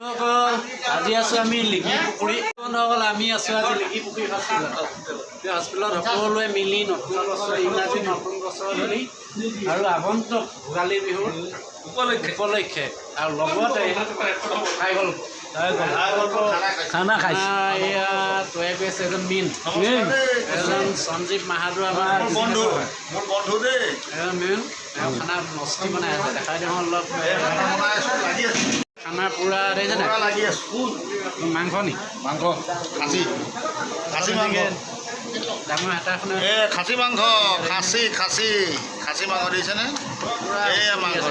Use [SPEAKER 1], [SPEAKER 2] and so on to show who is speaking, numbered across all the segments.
[SPEAKER 1] আজি আছো আমি লিগি পুখুৰী বন্ধুসকল আমি আছো আজি লিগি পুখুৰী হস্পিটেলত সকলোৱে মিলি নতুন বছৰ ইংৰাজী নতুন বছৰ ধৰি আৰু আগন্তুক ভোগালী বিহুৰ উপলক্ষে আৰু লগতে খাই গ'ল খানা খাইছে এয়া তৈয়াৰ কৰিছে এজন এজন সঞ্জীৱ মাহাদুৰ আমাৰ বন্ধু দেই এজন মেইন খানা মস্তি বনাই আছে দেখাই দিওঁ অলপ খানা পুৰা দেখিছে নাই মাংস নি
[SPEAKER 2] মাংস খাচী মাংস
[SPEAKER 1] ডাঙৰ হেতাখনে
[SPEAKER 2] খাচী মাংস খাচী মাংস দিছেনে এয়া মাংস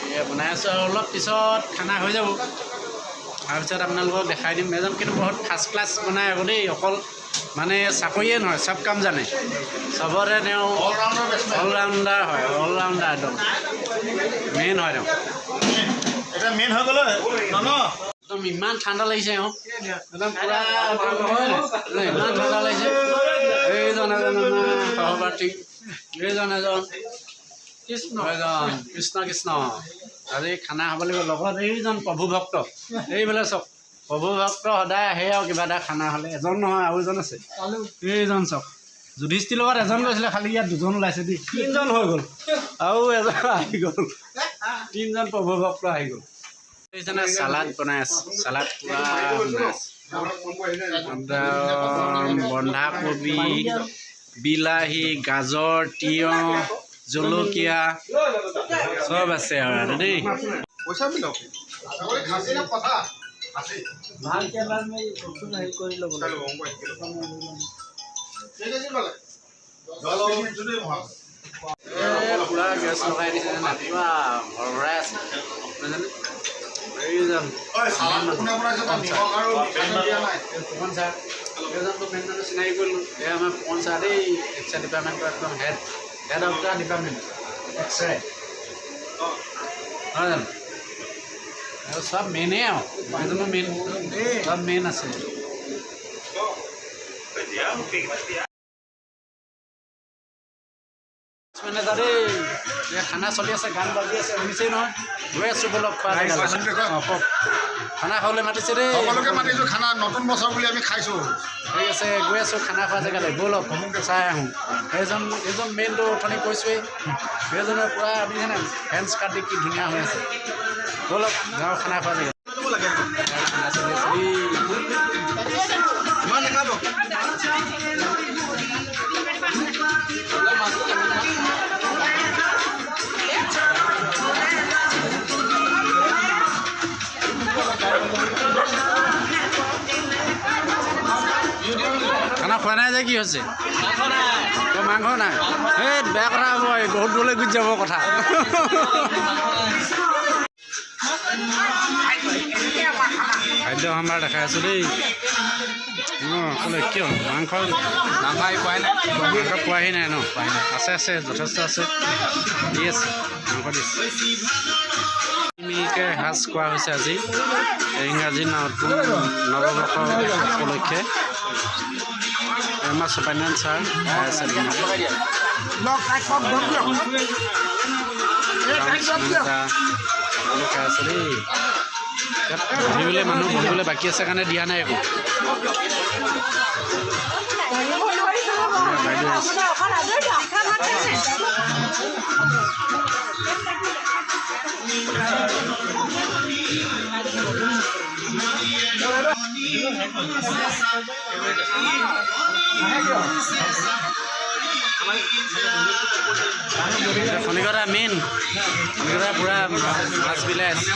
[SPEAKER 1] এয়া বনাই আছোঁ আৰু অলপ পিছত খানা হৈ যাব তাৰপিছত আপোনালোকক দেখাই দিম এজন কিন্তু বহুত ফাৰ্ষ্ট ক্লাছ বনাই আকৌ দেই অকল মানে চাকৰিয়ে নহয় চব কাম জানে চবতে তেওঁ অলৰাউণ্ডাৰ হয় অলৰাউণ্ডাৰ একদম মেইন হয় তেওঁ
[SPEAKER 2] এটা মেইন হৈ গ'লে
[SPEAKER 1] একদম ইমান ঠাণ্ডা লাগিছে একদম পূৰা ইমান ঠাণ্ডা লাগিছে এইজন এজন সহপাঠী এইজন এজন কৃষ্ণ আজি খানা খাব লাগিব লগত এইজন প্ৰভু ভক্ত এইফালে চাওক প্ৰভু ভক্ত সদায় আহে আৰু কিবা এটা খানা হ'লে এজন নহয় আৰু এজন আছে এইজন চাওক যুধিষ্ঠিৰ লগত এজন গৈছিলে খালি ইয়াত দুজন ওলাইছে দেই তিনিজন হৈ গ'ল আৰু এজন আহি গ'ল তিনিজন প্ৰভু ভক্ত আহি গ'ল এইজনে চালাড বনাই আছে চালাড পূৰা বন্ধাকবি বিলাহী গাজৰ তিয়ঁহ জলকীয়া চব আছে আৰু দেই পুৰা গেছ লগাই দিছে নাতিবা ভৰাই আছে এইজন ফুকন ছাৰ এইজনটো মেইন মানুহ চিনাকি কৰিলোঁ এয়া আমাৰ ফুকন ছাৰ দেই এক্সৰে ডিপাৰ্টমেণ্টৰ একদম head of the department X-ray নহয় জানো আৰু চব মেইনেই আৰু এজনো মেইন চব মেইন আছে মেনেজাৰ দেই খানা চলি আছে গান বাজি আছে শুনিছেই নহয় গৈ আছোঁ বলক খোৱা খানা খাবলৈ মাতিছে দেই
[SPEAKER 2] সকলোকে মাতিছোঁ খানা নতুন বছৰ বুলি আমি খাইছোঁ
[SPEAKER 1] ঠিক আছে গৈ আছোঁ খানা খোৱা জেগালৈ ব'লক চাই আহোঁ এইজন মেইনটো অথনি কৈছোঁৱেই সেইজনৰ পূৰা আমি জানে ফেন্স কাৰ্ড দি কি ধুনীয়া হৈ আছে ব'লক যাওঁ খানা খোৱা জেগা খানা চলি আছে খানা খোৱা নাই যে কি হৈছে মাংস নাই এই বেয়া কথা হ'ব বহুত দূৰলৈ গুচি যাব কথা খাদ্য সম্ভাৰ দেখাই আছোঁ দেই ক'লে কিয় মাংস পোৱাহি নাই ন আছে যথেষ্ট আছে দি আছে মাংস দিছে মিলকৈ সাজ খোৱা হৈছে আজি ইংৰাজী নতুন নৱবৰ্ষ উপলক্ষে আমাৰ চুপাৰিনটেণ্ডেণ্ট ছাৰ আছে আছে দেই ইয়াত বহিবলৈ মানুহ বহিবলৈ বাকী আছে কাৰণে দিয়া নাই একো বাইদেউ শনিকতা মেইন শনিকতা পূৰা মাছ বিলাই আছে